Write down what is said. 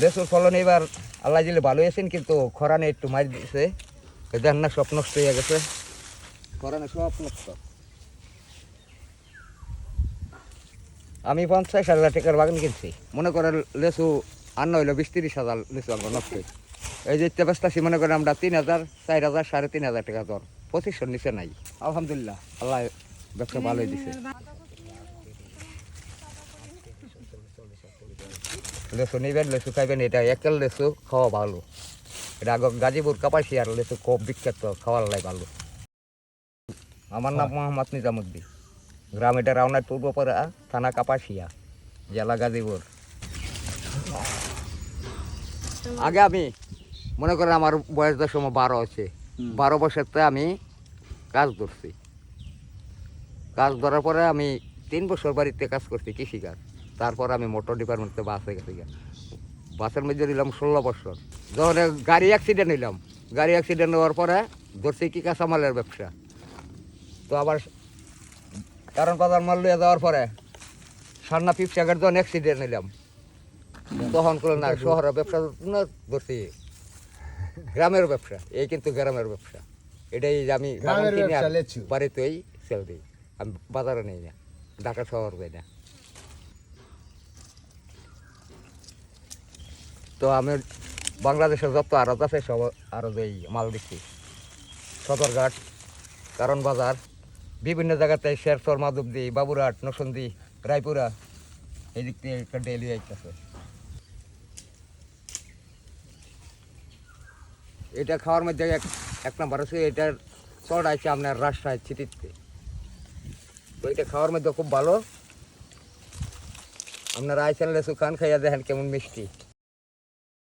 লেচুর ফলন এবার আল্লাহ দিলে ভালো আছেন, কিন্তু খরানে একটু মারি দিয়েছে। দেখেন না, সব নষ্ট হয়ে গেছে, খরানে সব নষ্ট। আমি 50,000 টাকার বাগান কিনছি, মনে করেন লেচু আর নইলো 20-30 হাজার লেচু আমার নষ্ট। এই যে ব্যস্তাছি মনে করেন আমরা 3,000, 4,000, 3,500 টাকা দর, 2500 নিচে নাই। আলহামদুলিল্লাহ, আল্লাহ ব্যবসা ভালোই দিছে। লেচু নিবেন, লেচু খাইবেন, এটা একেল লেচু খাওয়া ভালো। এটা আগে গাজীপুর কাপাসিয়ার লেচু খুব বিখ্যাত, খাওয়ার লাই ভালো। আমার নাম মোহাম্মদ নিজামুদ্দিন, গ্রাম এটা রাউনার পূর্বপাড়া, থানা কাপাসিয়া, জেলা গাজীপুর। আগে আমি মনে করেন আমার বয়স দশ সময় 12 আছে, 12 বছরতে আমি কাজ ধরছি। কাজ ধরার পরে আমি 3 বছর বাড়িতে কাজ করছি, কৃষিকাজ। তারপর আমি মোটর ডিপার্টমেন্টে বাসে গেছি, বাসের মধ্যে নিলাম 16 বছর। যখন গাড়ি অ্যাক্সিডেন্ট নিলাম, গাড়ি অ্যাক্সিডেন্ট হওয়ার পরে ধরছি কি কাঁচামালের ব্যবসা। তো আবার কারণ বাজার মাল লিয়ে যাওয়ার পরে সান্না পিপসাগের যখন অ্যাক্সিডেন্ট নিলাম, তখন করে না শহরের ব্যবসা ধরছি, গ্রামের ব্যবসা। এই কিন্তু গ্রামের ব্যবসা, এটাই আমি বাড়িতেই সেল দিই, আমি বাজারে নেই না, ঢাকা শহর যাই না। তো আমি বাংলাদেশের যত আড়ত আছে সব আড়ত এই মাল দিচ্ছি, সদরঘাট, কারণ বাজার, বিভিন্ন জায়গাতে শেরচর, মাধবদী, বাবুরহাট, নরসিংদী, রায়পুরা, এই দিক থেকে একটা ডেলি আইতেছে। এটা খাওয়ার মধ্যে এক নাম্বার আছে, এটার চড় আছে আপনার রাজশাহী চিটিতে। তো এটা খাওয়ার মধ্যে খুব ভালো। আপনারা আইসেন লেচু খান, খাইয়া দেখেন কেমন মিষ্টি।